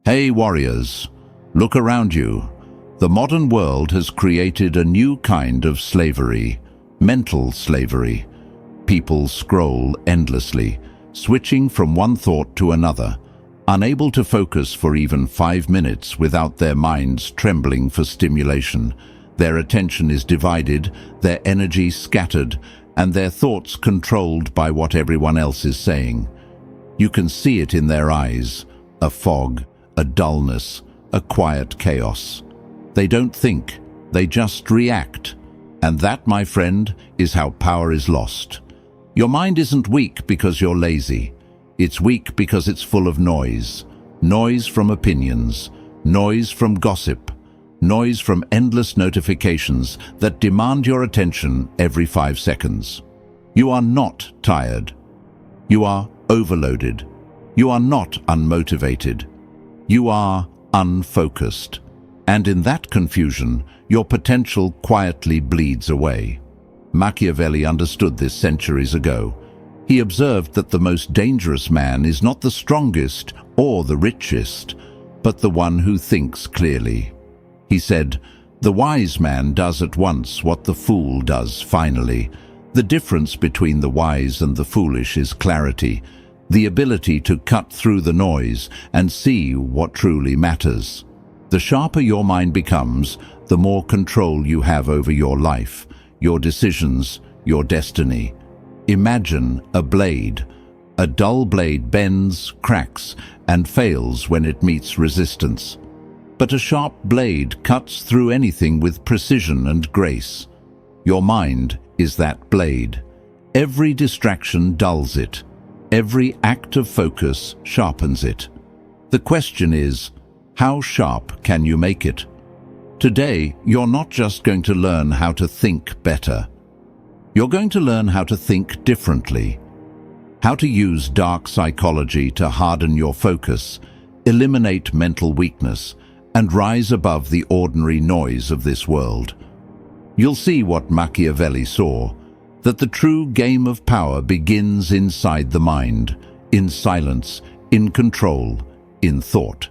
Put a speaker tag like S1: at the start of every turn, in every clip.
S1: Hey warriors, look around you. The modern world has created a new kind of slavery, mental slavery. People scroll endlessly, switching from one thought to another, unable to focus for even 5 minutes without their minds trembling for stimulation. Their attention is divided, their energy scattered, and their thoughts controlled by what everyone else is saying. You can see it in their eyes, a fog, a dullness, a quiet chaos. They don't think, they just react. And that, my friend, is how power is lost. Your mind isn't weak because you're lazy. It's weak because it's full of noise. Noise from opinions, noise from gossip, noise from endless notifications that demand your attention every 5 seconds. You are not tired. You are overloaded. You are not unmotivated. You are unfocused. And in that confusion, your potential quietly bleeds away. Machiavelli understood this centuries ago. He observed that the most dangerous man is not the strongest or the richest, but the one who thinks clearly. He said, "The wise man does at once what the fool does finally." The difference between the wise and the foolish is clarity, the ability to cut through the noise and see what truly matters. The sharper your mind becomes, the more control you have over your life, your decisions, your destiny. Imagine a blade. A dull blade bends, cracks, and fails when it meets resistance. But a sharp blade cuts through anything with precision and grace. Your mind is that blade. Every distraction dulls it. Every act of focus sharpens it. The question is, how sharp can you make it? Today, you're not just going to learn how to think better. You're going to learn how to think differently. How to use dark psychology to harden your focus, eliminate mental weakness, and rise above the ordinary noise of this world. You'll see what Machiavelli saw, that the true game of power begins inside the mind, in silence, in control, in thought.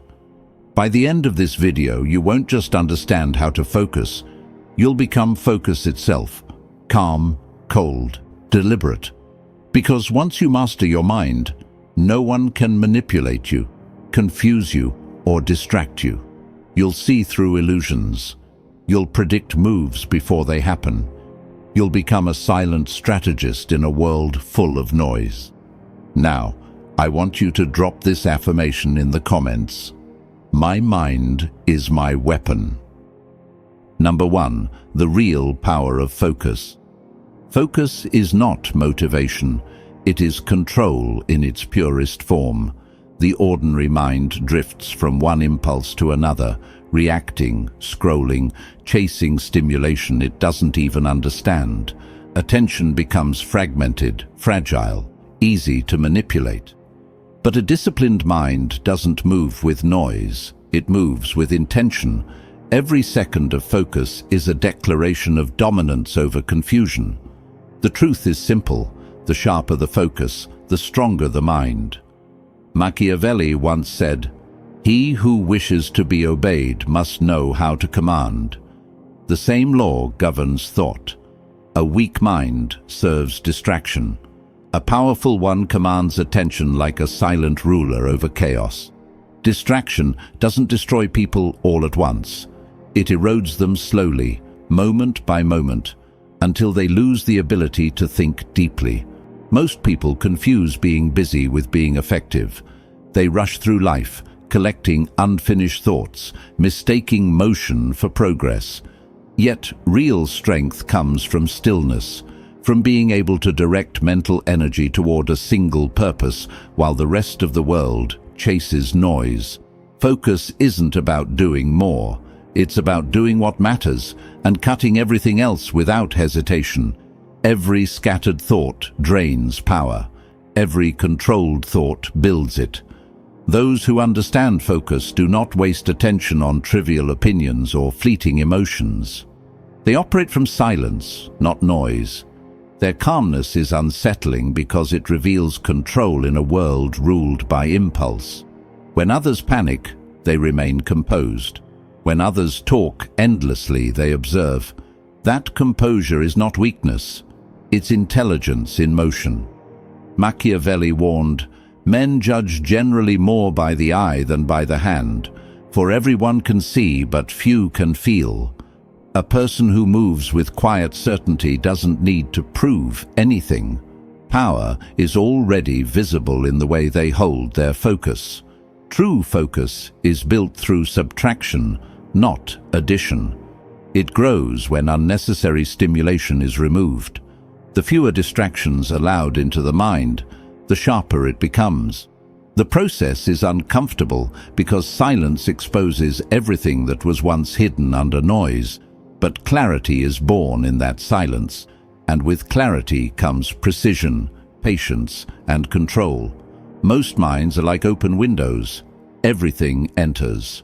S1: By the end of this video, you won't just understand how to focus, you'll become focus itself, calm, cold, deliberate. Because once you master your mind, no one can manipulate you, confuse you, or distract you. You'll see through illusions. You'll predict moves before they happen. You'll become a silent strategist in a world full of noise. Now, I want you to drop this affirmation in the comments. My mind is my weapon. Number 1, the real power of focus. Focus is not motivation. It is control in its purest form. The ordinary mind drifts from one impulse to another, reacting, scrolling, chasing stimulation it doesn't even understand. Attention becomes fragmented, fragile, easy to manipulate. But a disciplined mind doesn't move with noise, it moves with intention. Every second of focus is a declaration of dominance over confusion. The truth is simple: the sharper the focus, the stronger the mind. Machiavelli once said, "He who wishes to be obeyed must know how to command." The same law governs thought. A weak mind serves distraction. A powerful one commands attention like a silent ruler over chaos. Distraction doesn't destroy people all at once. It erodes them slowly, moment by moment, until they lose the ability to think deeply. Most people confuse being busy with being effective. They rush through life, collecting unfinished thoughts, mistaking motion for progress. Yet real strength comes from stillness, from being able to direct mental energy toward a single purpose while the rest of the world chases noise. Focus isn't about doing more. It's about doing what matters and cutting everything else without hesitation. Every scattered thought drains power. Every controlled thought builds it. Those who understand focus do not waste attention on trivial opinions or fleeting emotions. They operate from silence, not noise. Their calmness is unsettling because it reveals control in a world ruled by impulse. When others panic, they remain composed. When others talk endlessly, they observe. That composure is not weakness, it's intelligence in motion. Machiavelli warned, "Men judge generally more by the eye than by the hand, for everyone can see but few can feel." A person who moves with quiet certainty doesn't need to prove anything. Power is already visible in the way they hold their focus. True focus is built through subtraction, not addition. It grows when unnecessary stimulation is removed. The fewer distractions allowed into the mind, the sharper it becomes. The process is uncomfortable because silence exposes everything that was once hidden under noise, but clarity is born in that silence, and with clarity comes precision, patience, and control. Most minds are like open windows. Everything enters.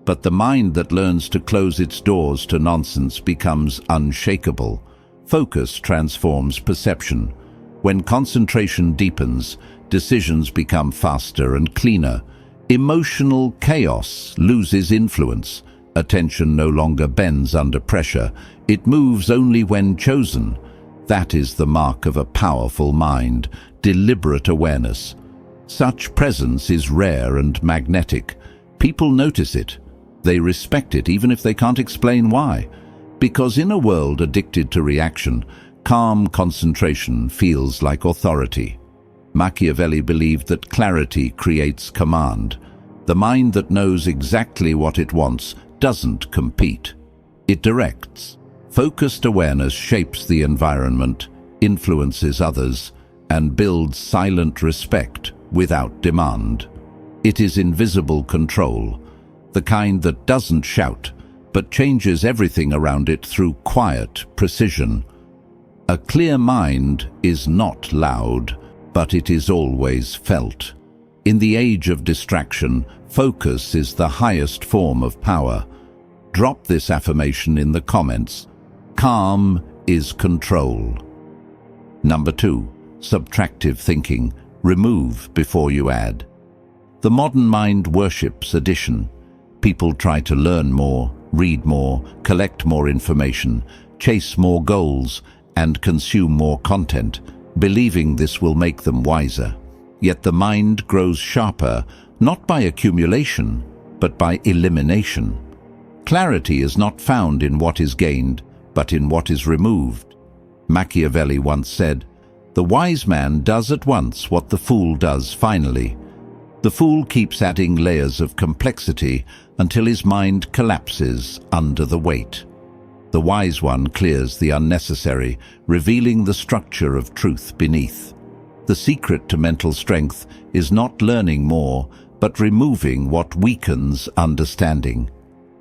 S1: But the mind that learns to close its doors to nonsense becomes unshakable. Focus transforms perception. When concentration deepens, decisions become faster and cleaner. Emotional chaos loses influence. Attention no longer bends under pressure. It moves only when chosen. That is the mark of a powerful mind, deliberate awareness. Such presence is rare and magnetic. People notice it. They respect it even if they can't explain why. Because in a world addicted to reaction, calm concentration feels like authority. Machiavelli believed that clarity creates command. The mind that knows exactly what it wants doesn't compete. It directs. Focused awareness shapes the environment, influences others, and builds silent respect without demand. It is invisible control, the kind that doesn't shout, but changes everything around it through quiet precision. A clear mind is not loud, but it is always felt. In the age of distraction, focus is the highest form of power. Drop this affirmation in the comments. Calm is control. Number 2. Subtractive thinking. Remove before you add. The modern mind worships addition. People try to learn more, read more, collect more information, chase more goals, and consume more content, believing this will make them wiser. Yet the mind grows sharper, not by accumulation, but by elimination. Clarity is not found in what is gained, but in what is removed. Machiavelli once said, "The wise man does at once what the fool does finally." The fool keeps adding layers of complexity until his mind collapses under the weight. The wise one clears the unnecessary, revealing the structure of truth beneath. The secret to mental strength is not learning more, but removing what weakens understanding.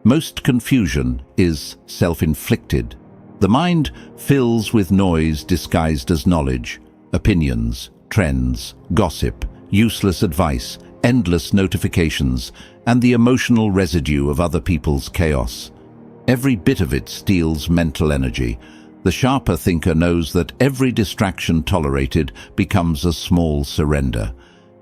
S1: Most confusion is self-inflicted. The mind fills with noise disguised as knowledge, opinions, trends, gossip, useless advice, endless notifications, and the emotional residue of other people's chaos. Every bit of it steals mental energy. The sharper thinker knows that every distraction tolerated becomes a small surrender.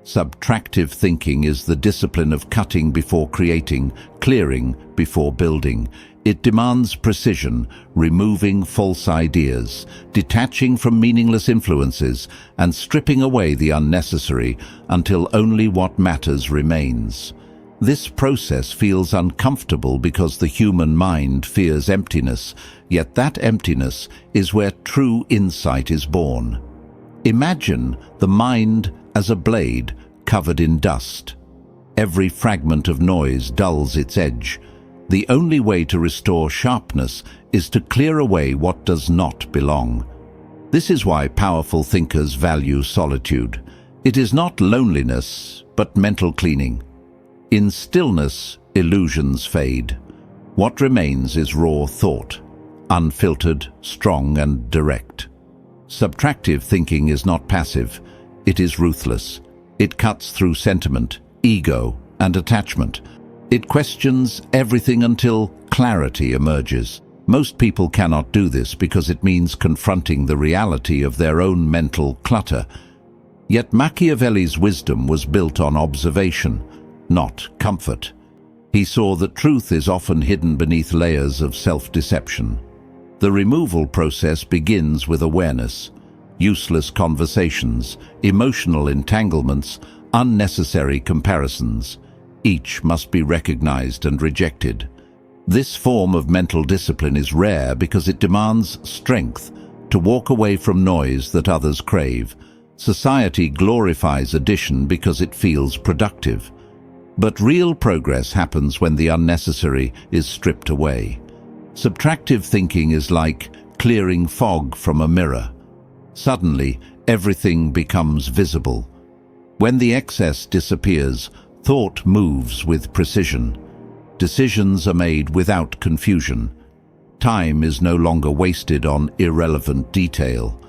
S1: Subtractive thinking is the discipline of cutting before creating, clearing before building. It demands precision, removing false ideas, detaching from meaningless influences, and stripping away the unnecessary until only what matters remains. This process feels uncomfortable because the human mind fears emptiness, yet that emptiness is where true insight is born. Imagine the mind as a blade covered in dust. Every fragment of noise dulls its edge. The only way to restore sharpness is to clear away what does not belong. This is why powerful thinkers value solitude. It is not loneliness, but mental cleaning. In stillness, illusions fade. What remains is raw thought, unfiltered, strong, and direct. Subtractive thinking is not passive. It is ruthless. It cuts through sentiment, ego, and attachment. It questions everything until clarity emerges. Most people cannot do this because it means confronting the reality of their own mental clutter. Yet Machiavelli's wisdom was built on observation, not comfort. He saw that truth is often hidden beneath layers of self-deception. The removal process begins with awareness. Useless conversations, emotional entanglements, unnecessary comparisons. Each must be recognized and rejected. This form of mental discipline is rare because it demands strength to walk away from noise that others crave. Society glorifies addition because it feels productive. But real progress happens when the unnecessary is stripped away. Subtractive thinking is like clearing fog from a mirror. Suddenly, everything becomes visible. When the excess disappears, thought moves with precision. Decisions are made without confusion. Time is no longer wasted on irrelevant detail.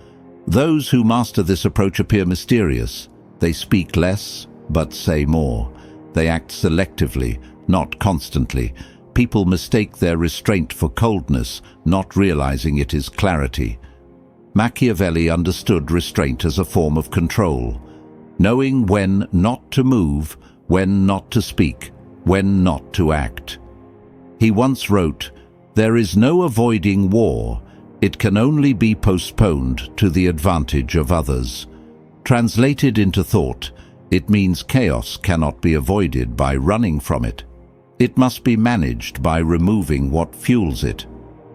S1: Those who master this approach appear mysterious. They speak less, but say more. They act selectively, not constantly. People mistake their restraint for coldness, not realizing it is clarity. Machiavelli understood restraint as a form of control, knowing when not to move, when not to speak, when not to act. He once wrote, "There is no avoiding war. It can only be postponed to the advantage of others." Translated into thought, it means chaos cannot be avoided by running from it. It must be managed by removing what fuels it.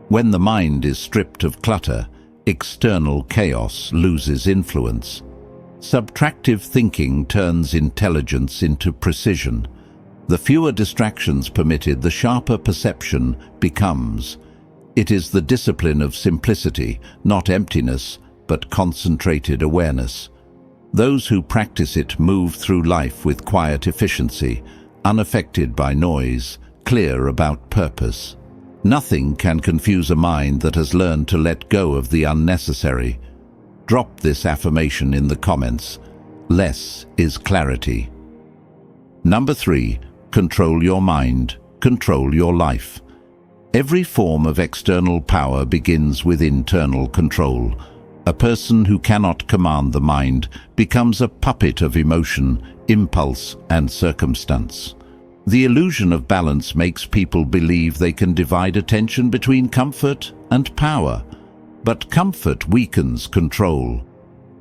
S1: When the mind is stripped of clutter, external chaos loses influence. Subtractive thinking turns intelligence into precision. The fewer distractions permitted, the sharper perception becomes. It is the discipline of simplicity, not emptiness, but concentrated awareness. Those who practice it move through life with quiet efficiency, unaffected by noise, clear about purpose. Nothing can confuse a mind that has learned to let go of the unnecessary. Drop this affirmation in the comments. Less is clarity. Number 3. Control your mind. Control your life. Every form of external power begins with internal control. A person who cannot command the mind becomes a puppet of emotion, impulse, and circumstance. The illusion of balance makes people believe they can divide attention between comfort and power. But comfort weakens control.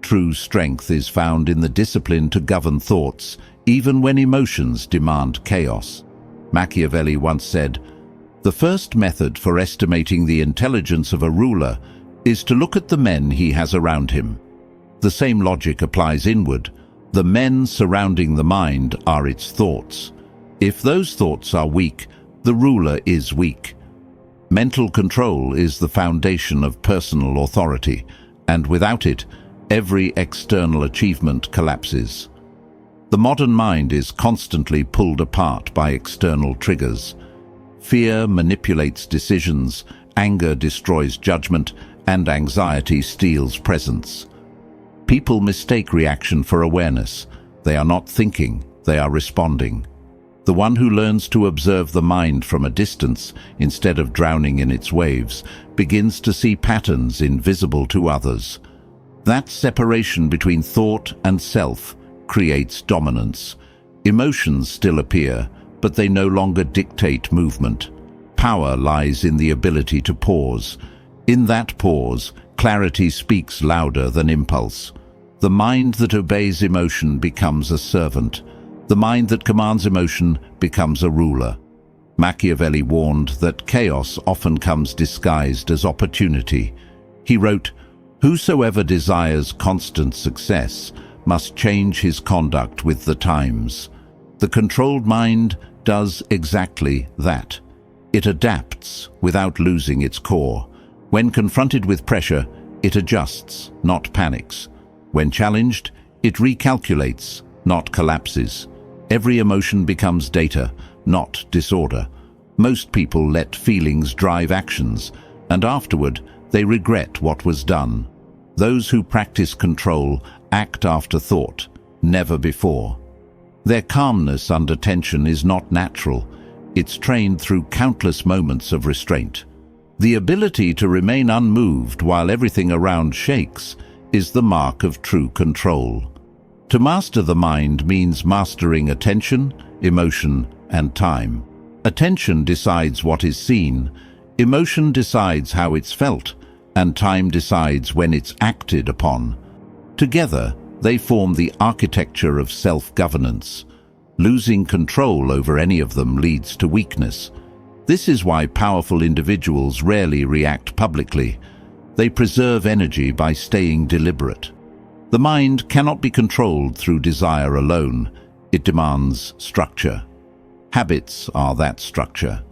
S1: True strength is found in the discipline to govern thoughts, even when emotions demand chaos. Machiavelli once said, "The first method for estimating the intelligence of a ruler is to look at the men he has around him." The same logic applies inward. The men surrounding the mind are its thoughts. If those thoughts are weak, the ruler is weak. Mental control is the foundation of personal authority, and without it, every external achievement collapses. The modern mind is constantly pulled apart by external triggers. Fear manipulates decisions, anger destroys judgment, and anxiety steals presence. People mistake reaction for awareness. They are not thinking, they are responding. The one who learns to observe the mind from a distance, instead of drowning in its waves, begins to see patterns invisible to others. That separation between thought and self creates dominance. Emotions still appear, but they no longer dictate movement. Power lies in the ability to pause. In that pause, clarity speaks louder than impulse. The mind that obeys emotion becomes a servant. The mind that commands emotion becomes a ruler. Machiavelli warned that chaos often comes disguised as opportunity. He wrote, "Whosoever desires constant success must change his conduct with the times." The controlled mind does exactly that. It adapts without losing its core. When confronted with pressure, it adjusts, not panics. When challenged, it recalculates, not collapses. Every emotion becomes data, not disorder. Most people let feelings drive actions, and afterward they regret what was done. Those who practice control act after thought, never before. Their calmness under tension is not natural. It's trained through countless moments of restraint. The ability to remain unmoved while everything around shakes is the mark of true control. To master the mind means mastering attention, emotion, and time. Attention decides what is seen, emotion decides how it's felt, and time decides when it's acted upon. Together, they form the architecture of self-governance. Losing control over any of them leads to weakness. This is why powerful individuals rarely react publicly. They preserve energy by staying deliberate. The mind cannot be controlled through desire alone. It demands structure. Habits are that structure.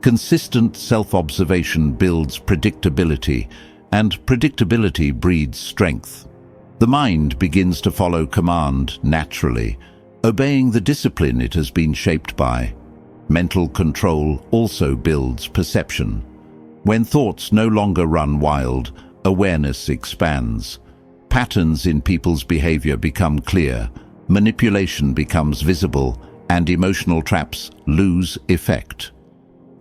S1: Consistent self-observation builds predictability, and predictability breeds strength. The mind begins to follow command naturally, obeying the discipline it has been shaped by. Mental control also builds perception. When thoughts no longer run wild, awareness expands. Patterns in people's behavior become clear, manipulation becomes visible, and emotional traps lose effect.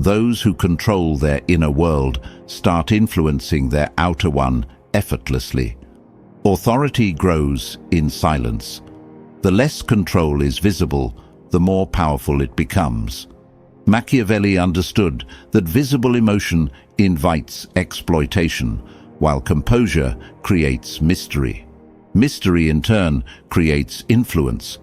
S1: Those who control their inner world start influencing their outer one effortlessly. Authority grows in silence. The less control is visible, the more powerful it becomes. Machiavelli understood that visible emotion invites exploitation, while composure creates mystery. Mystery, in turn, creates influence.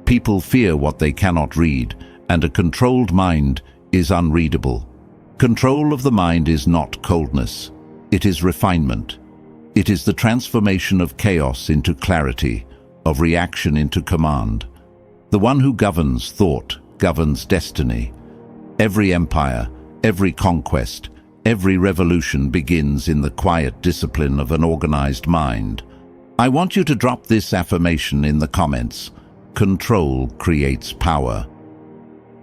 S1: People fear what they cannot read, and a controlled mind is unreadable. Control of the mind is not coldness. It is refinement. It is the transformation of chaos into clarity, of reaction into command. The one who governs thought governs destiny. Every empire, every conquest, every revolution begins in the quiet discipline of an organized mind. I want you to drop this affirmation in the comments. Control creates power.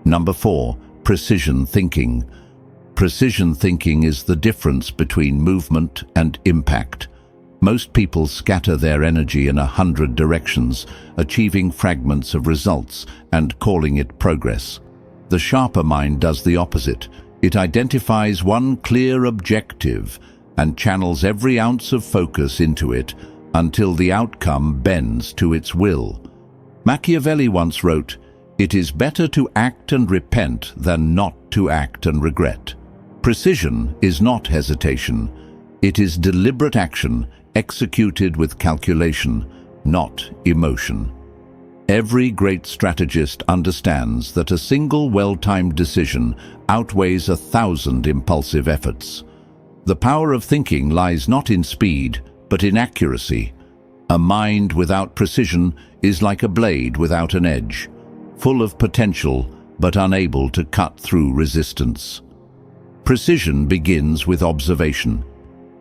S1: Number 4, precision thinking. Precision thinking is the difference between movement and impact. Most people scatter their energy in 100 directions, achieving fragments of results and calling it progress. The sharper mind does the opposite. It identifies one clear objective and channels every ounce of focus into it until the outcome bends to its will. Machiavelli once wrote, "It is better to act and repent than not to act and regret." Precision is not hesitation. It is deliberate action executed with calculation, not emotion. Every great strategist understands that a single well-timed decision outweighs 1,000 impulsive efforts. The power of thinking lies not in speed, but in accuracy. A mind without precision is like a blade without an edge, full of potential but unable to cut through resistance. Precision begins with observation.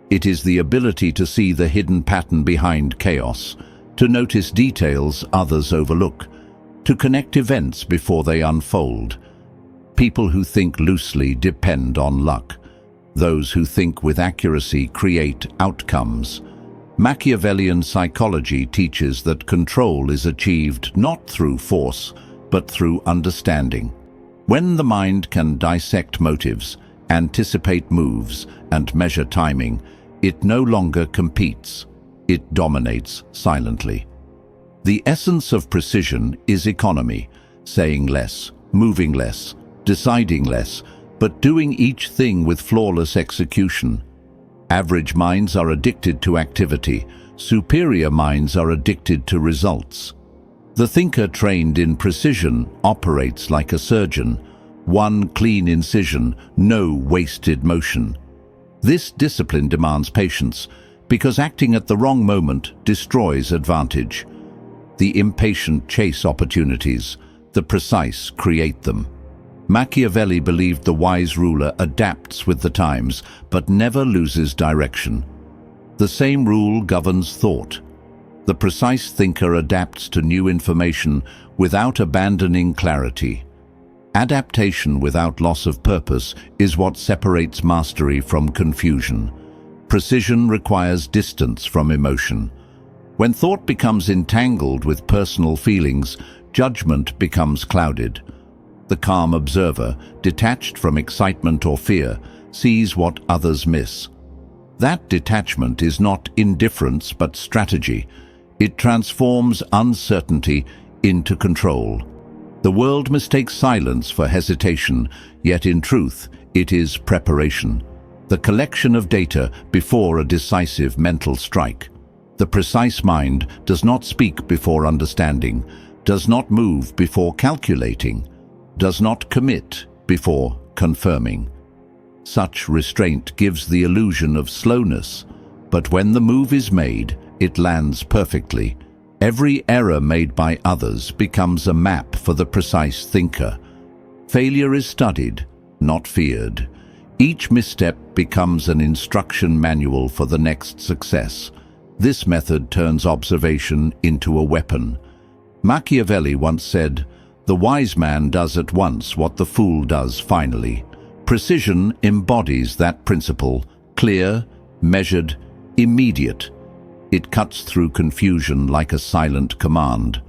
S1: It is the ability to see the hidden pattern behind chaos, to notice details others overlook, to connect events before they unfold. People who think loosely depend on luck. Those who think with accuracy create outcomes. Machiavellian psychology teaches that control is achieved not through force, but through understanding. When the mind can dissect motives, anticipate moves, and measure timing, it no longer competes. It dominates silently. The essence of precision is economy, saying less, moving less, deciding less, but doing each thing with flawless execution. Average minds are addicted to activity. Superior minds are addicted to results. The thinker trained in precision operates like a surgeon. One clean incision, no wasted motion. This discipline demands patience, because acting at the wrong moment destroys advantage. The impatient chase opportunities, the precise create them. Machiavelli believed the wise ruler adapts with the times, but never loses direction. The same rule governs thought. The precise thinker adapts to new information without abandoning clarity. Adaptation without loss of purpose is what separates mastery from confusion. Precision requires distance from emotion. When thought becomes entangled with personal feelings, judgment becomes clouded. The calm observer, detached from excitement or fear, sees what others miss. That detachment is not indifference but strategy. It transforms uncertainty into control. The world mistakes silence for hesitation, yet in truth, it is preparation. The collection of data before a decisive mental strike. The precise mind does not speak before understanding, does not move before calculating, does not commit before confirming. Such restraint gives the illusion of slowness, but when the move is made, it lands perfectly. Every error made by others becomes a map for the precise thinker. Failure is studied, not feared. Each misstep becomes an instruction manual for the next success. This method turns observation into a weapon. Machiavelli once said, "The wise man does at once what the fool does finally." Precision embodies that principle, clear, measured, immediate. It cuts through confusion like a silent command.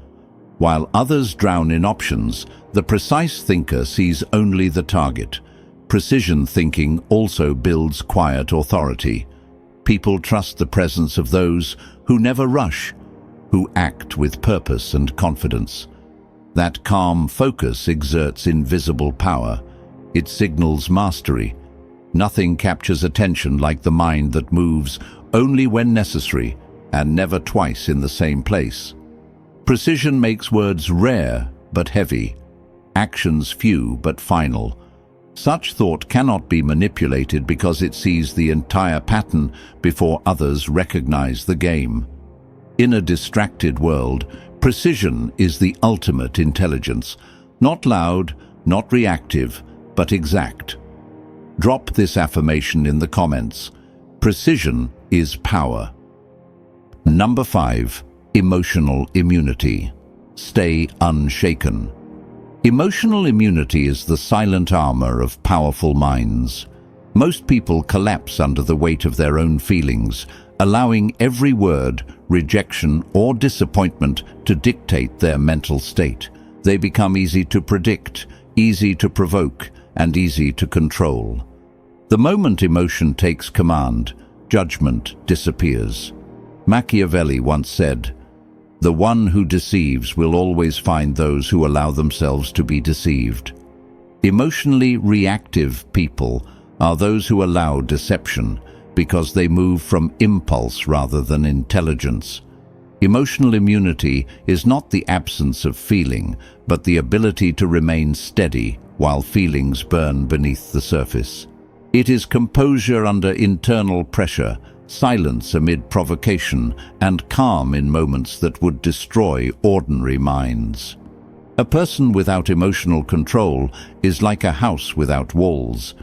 S1: While others drown in options, the precise thinker sees only the target. Precision thinking also builds quiet authority. People trust the presence of those who never rush, who act with purpose and confidence. That calm focus exerts invisible power. It signals mastery. Nothing captures attention like the mind that moves only when necessary and never twice in the same place. Precision makes words rare but heavy, actions few but final. Such thought cannot be manipulated because it sees the entire pattern before others recognize the game. In a distracted world, precision is the ultimate intelligence, not loud, not reactive, but exact. Drop this affirmation in the comments. Precision is power. Number 5. Emotional immunity. Stay unshaken. Emotional immunity is the silent armor of powerful minds. Most people collapse under the weight of their own feelings, allowing every word, rejection, or disappointment to dictate their mental state. They become easy to predict, easy to provoke, and easy to control. The moment emotion takes command, judgment disappears. Machiavelli once said, "The one who deceives will always find those who allow themselves to be deceived." Emotionally reactive people are those who allow deception because they move from impulse rather than intelligence. Emotional immunity is not the absence of feeling, but the ability to remain steady while feelings burn beneath the surface. It is composure under internal pressure, silence amid provocation, and calm in moments that would destroy ordinary minds. A person without emotional control is like a house without walls.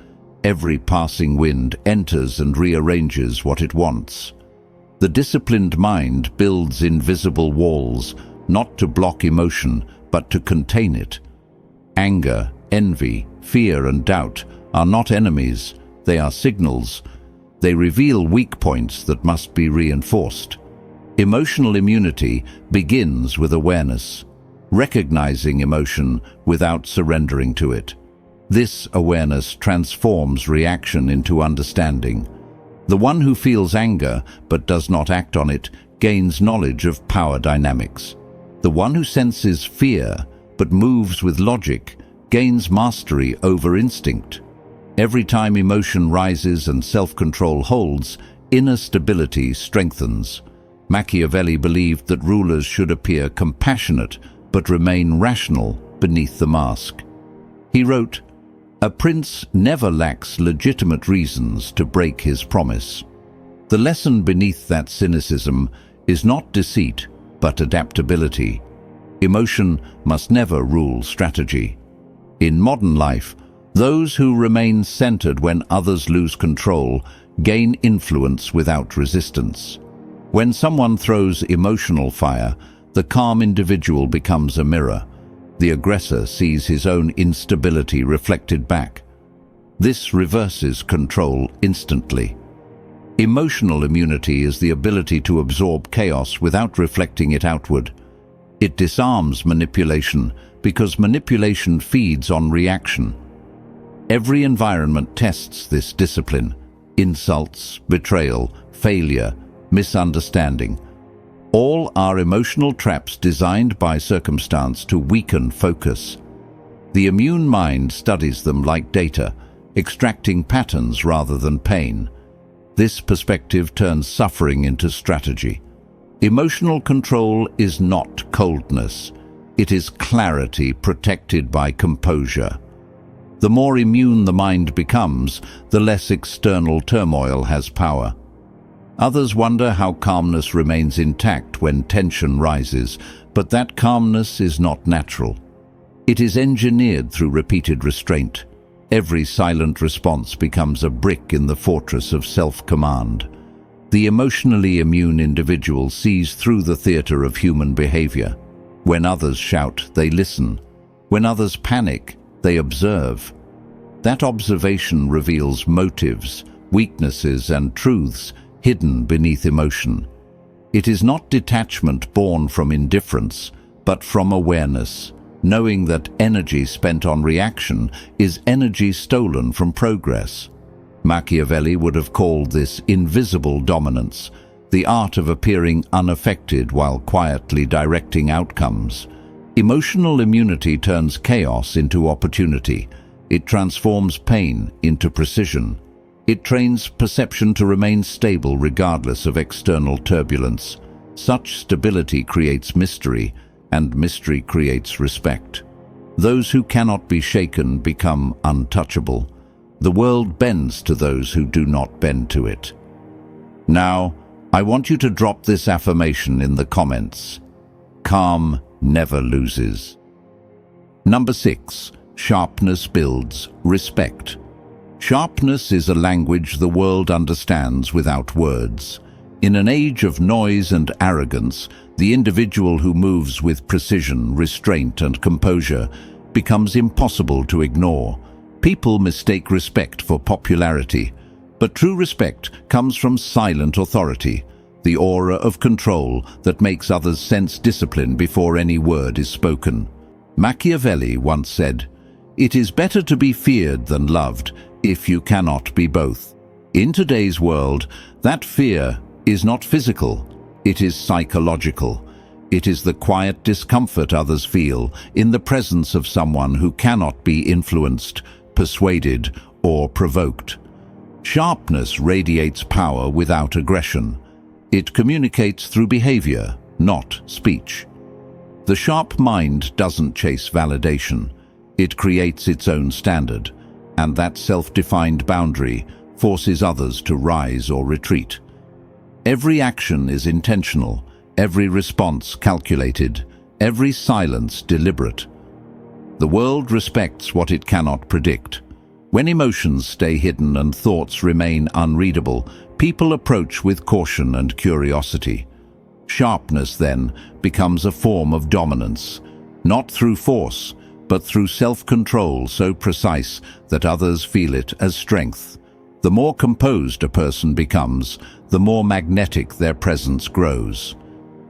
S1: Every passing wind enters and rearranges what it wants. The disciplined mind builds invisible walls, not to block emotion, but to contain it. Anger, envy, fear, and doubt are not enemies, they are signals. They reveal weak points that must be reinforced. Emotional immunity begins with awareness, recognizing emotion without surrendering to it. This awareness transforms reaction into understanding. The one who feels anger but does not act on it gains knowledge of power dynamics. The one who senses fear but moves with logic gains mastery over instinct. Every time emotion rises and self-control holds, inner stability strengthens. Machiavelli believed that rulers should appear compassionate but remain rational beneath the mask. He wrote, "A prince never lacks legitimate reasons to break his promise." The lesson beneath that cynicism is not deceit, but adaptability. Emotion must never rule strategy. In modern life, those who remain centered when others lose control gain influence without resistance. When someone throws emotional fire, the calm individual becomes a mirror. The aggressor sees his own instability reflected back. This reverses control instantly. Emotional immunity is the ability to absorb chaos without reflecting it outward. It disarms manipulation because manipulation feeds on reaction. Every environment tests this discipline. Insults, betrayal, failure, misunderstanding. All are emotional traps designed by circumstance to weaken focus. The immune mind studies them like data, extracting patterns rather than pain. This perspective turns suffering into strategy. Emotional control is not coldness. It is clarity protected by composure. The more immune the mind becomes, the less external turmoil has power. Others wonder how calmness remains intact when tension rises, but that calmness is not natural. It is engineered through repeated restraint. Every silent response becomes a brick in the fortress of self-command. The emotionally immune individual sees through the theater of human behavior. When others shout, they listen. When others panic, they observe. That observation reveals motives, weaknesses, and truths hidden beneath emotion. It is not detachment born from indifference, but from awareness, knowing that energy spent on reaction is energy stolen from progress. Machiavelli would have called this invisible dominance, the art of appearing unaffected while quietly directing outcomes. Emotional immunity turns chaos into opportunity. It transforms pain into precision. It trains perception to remain stable regardless of external turbulence. Such stability creates mystery, and mystery creates respect. Those who cannot be shaken become untouchable. The world bends to those who do not bend to it. Now, I want you to drop this affirmation in the comments. Calm never loses. Number 6. Sharpness builds respect. Sharpness is a language the world understands without words. In an age of noise and arrogance, the individual who moves with precision, restraint, and composure becomes impossible to ignore. People mistake respect for popularity, but true respect comes from silent authority, the aura of control that makes others sense discipline before any word is spoken. Machiavelli once said, "It is better to be feared than loved if you cannot be both." In today's world, that fear is not physical, it is psychological. It is the quiet discomfort others feel in the presence of someone who cannot be influenced, persuaded, or provoked. Sharpness radiates power without aggression. It communicates through behavior, not speech. The sharp mind doesn't chase validation. It creates its own standard, and that self-defined boundary forces others to rise or retreat. Every action is intentional, every response calculated, every silence deliberate. The world respects what it cannot predict. When emotions stay hidden and thoughts remain unreadable, people approach with caution and curiosity. Sharpness, then, becomes a form of dominance, not through force, but through self-control so precise that others feel it as strength. The more composed a person becomes, the more magnetic their presence grows.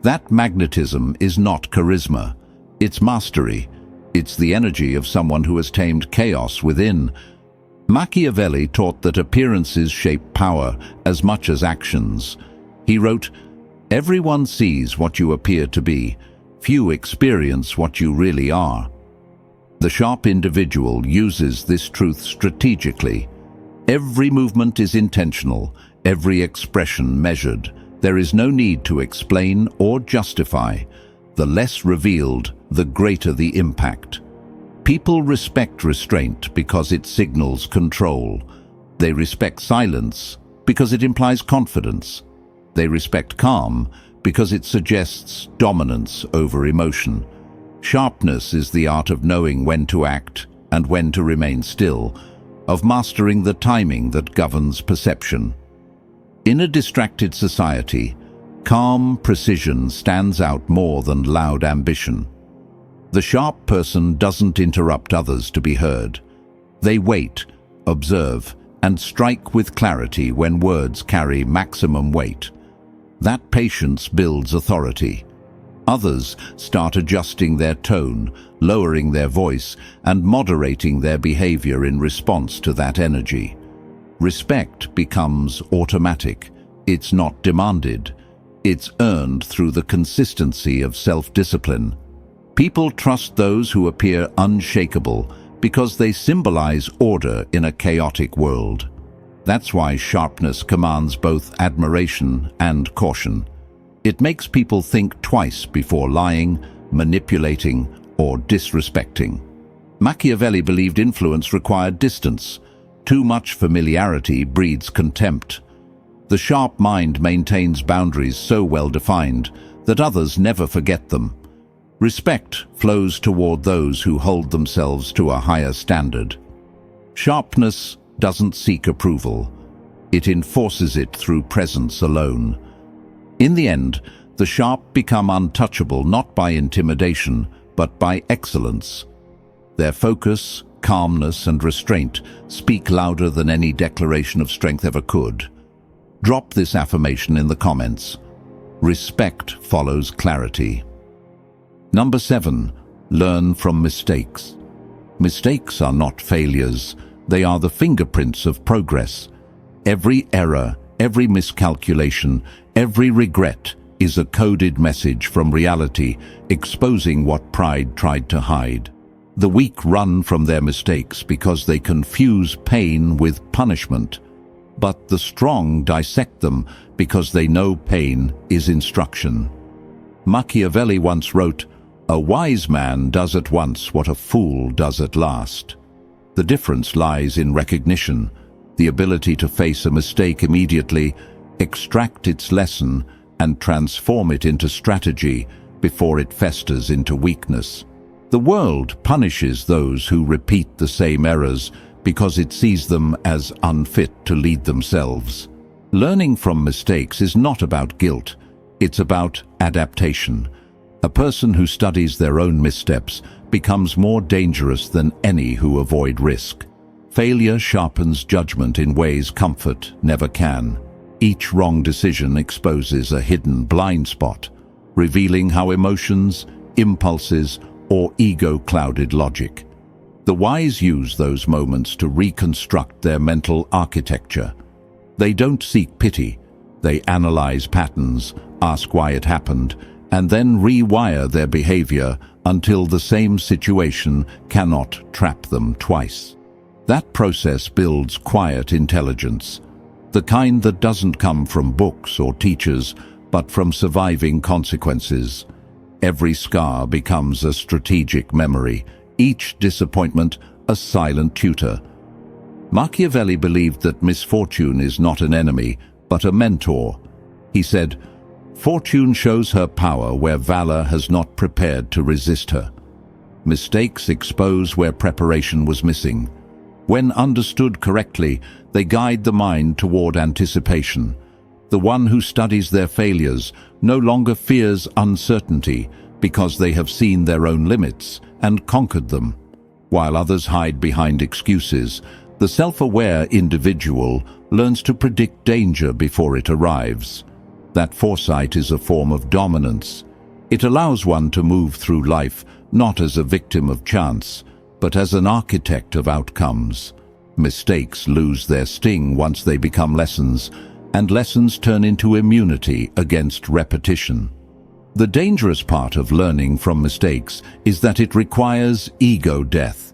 S1: That magnetism is not charisma, it's mastery. It's the energy of someone who has tamed chaos within. Machiavelli taught that appearances shape power as much as actions. He wrote, "Everyone sees what you appear to be. Few experience what you really are." The sharp individual uses this truth strategically. Every movement is intentional, every expression measured. There is no need to explain or justify. The less revealed, the greater the impact. People respect restraint because it signals control. They respect silence because it implies confidence. They respect calm because it suggests dominance over emotion. Sharpness is the art of knowing when to act and when to remain still, of mastering the timing that governs perception. In a distracted society, calm precision stands out more than loud ambition. The sharp person doesn't interrupt others to be heard. They wait, observe, and strike with clarity when words carry maximum weight. That patience builds authority. Others start adjusting their tone, lowering their voice, and moderating their behavior in response to that energy. Respect becomes automatic. It's not demanded. It's earned through the consistency of self-discipline. People trust those who appear unshakable because they symbolize order in a chaotic world. That's why sharpness commands both admiration and caution. It makes people think twice before lying, manipulating, or disrespecting. Machiavelli believed influence required distance. Too much familiarity breeds contempt. The sharp mind maintains boundaries so well defined that others never forget them. Respect flows toward those who hold themselves to a higher standard. Sharpness doesn't seek approval. It enforces it through presence alone. In the end, the sharp become untouchable not by intimidation, but by excellence. Their focus, calmness, and restraint speak louder than any declaration of strength ever could. Drop this affirmation in the comments. Respect follows clarity. Number 7. Learn from mistakes. Mistakes are not failures. They are the fingerprints of progress. Every error, every miscalculation, every regret is a coded message from reality, exposing what pride tried to hide. The weak run from their mistakes because they confuse pain with punishment. But the strong dissect them because they know pain is instruction. Machiavelli once wrote, "A wise man does at once what a fool does at last." The difference lies in recognition, the ability to face a mistake immediately, extract its lesson, and transform it into strategy before it festers into weakness. The world punishes those who repeat the same errors because it sees them as unfit to lead themselves. Learning from mistakes is not about guilt, it's about adaptation. A person who studies their own missteps becomes more dangerous than any who avoid risk. Failure sharpens judgment in ways comfort never can. Each wrong decision exposes a hidden blind spot, revealing how emotions, impulses, or ego-clouded logic. The wise use those moments to reconstruct their mental architecture. They don't seek pity. They analyze patterns, ask why it happened, and then rewire their behavior until the same situation cannot trap them twice. That process builds quiet intelligence, the kind that doesn't come from books or teachers, but from surviving consequences. Every scar becomes a strategic memory, each disappointment a silent tutor. Machiavelli believed that misfortune is not an enemy, but a mentor. He said, "Fortune shows her power where valor has not prepared to resist her." Mistakes expose where preparation was missing. When understood correctly, they guide the mind toward anticipation. The one who studies their failures no longer fears uncertainty because they have seen their own limits and conquered them. While others hide behind excuses, the self-aware individual learns to predict danger before it arrives. That foresight is a form of dominance. It allows one to move through life not as a victim of chance, but as an architect of outcomes. Mistakes lose their sting once they become lessons, and lessons turn into immunity against repetition. The dangerous part of learning from mistakes is that it requires ego death.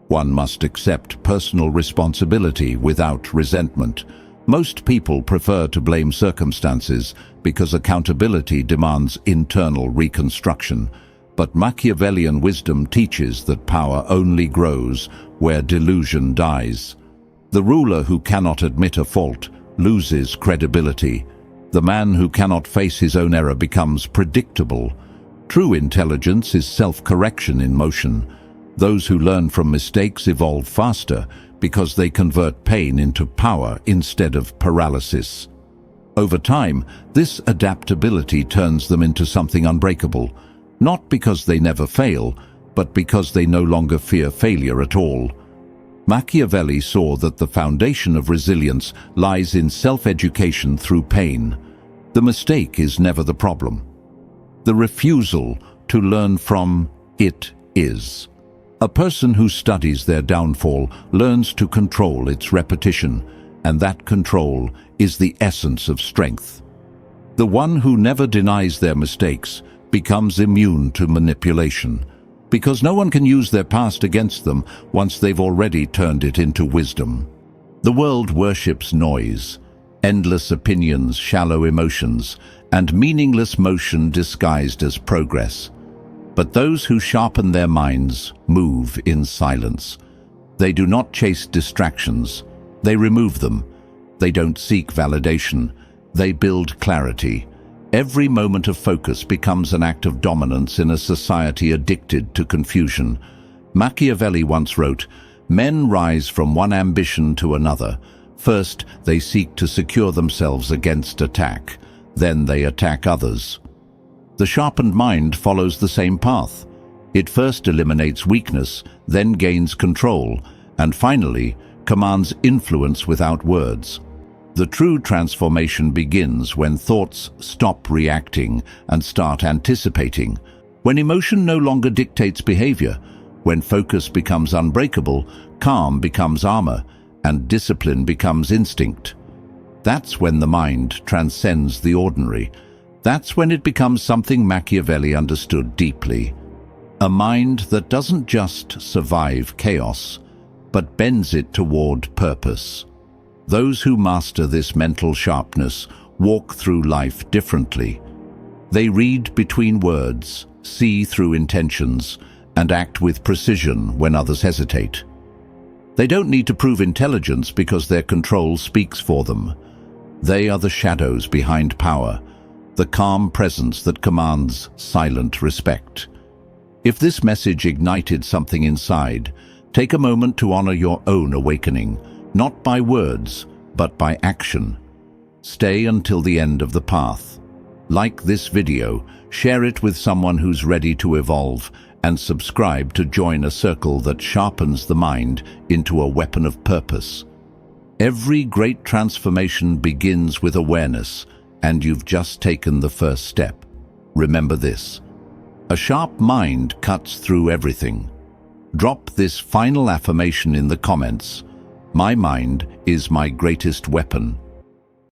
S1: One must accept personal responsibility without resentment. Most people prefer to blame circumstances because accountability demands internal reconstruction. But Machiavellian wisdom teaches that power only grows where delusion dies. The ruler who cannot admit a fault loses credibility. The man who cannot face his own error becomes predictable. True intelligence is self-correction in motion. Those who learn from mistakes evolve faster because they convert pain into power instead of paralysis. Over time, this adaptability turns them into something unbreakable. Not because they never fail, but because they no longer fear failure at all. Machiavelli saw that the foundation of resilience lies in self-education through pain. The mistake is never the problem. The refusal to learn from it is. A person who studies their downfall learns to control its repetition, and that control is the essence of strength. The one who never denies their mistakes becomes immune to manipulation, because no one can use their past against them once they've already turned it into wisdom. The world worships noise, endless opinions, shallow emotions, and meaningless motion disguised as progress. But those who sharpen their minds move in silence. They do not chase distractions, they remove them. They don't seek validation, they build clarity. Every moment of focus becomes an act of dominance in a society addicted to confusion. Machiavelli once wrote, "Men rise from one ambition to another. First, they seek to secure themselves against attack. Then they attack others." The sharpened mind follows the same path. It first eliminates weakness, then gains control, and finally commands influence without words. The true transformation begins when thoughts stop reacting and start anticipating, when emotion no longer dictates behavior, when focus becomes unbreakable, calm becomes armor, and discipline becomes instinct. That's when the mind transcends the ordinary. That's when it becomes something Machiavelli understood deeply. A mind that doesn't just survive chaos, but bends it toward purpose. Those who master this mental sharpness walk through life differently. They read between words, see through intentions, and act with precision when others hesitate. They don't need to prove intelligence because their control speaks for them. They are the shadows behind power, the calm presence that commands silent respect. If this message ignited something inside, take a moment to honor your own awakening, not by words, but by action. Stay until the end of the path. Like this video, share it with someone who's ready to evolve, and subscribe to join a circle that sharpens the mind into a weapon of purpose. Every great transformation begins with awareness, and you've just taken the first step. Remember this: a sharp mind cuts through everything. Drop this final affirmation in the comments. My mind is my greatest weapon.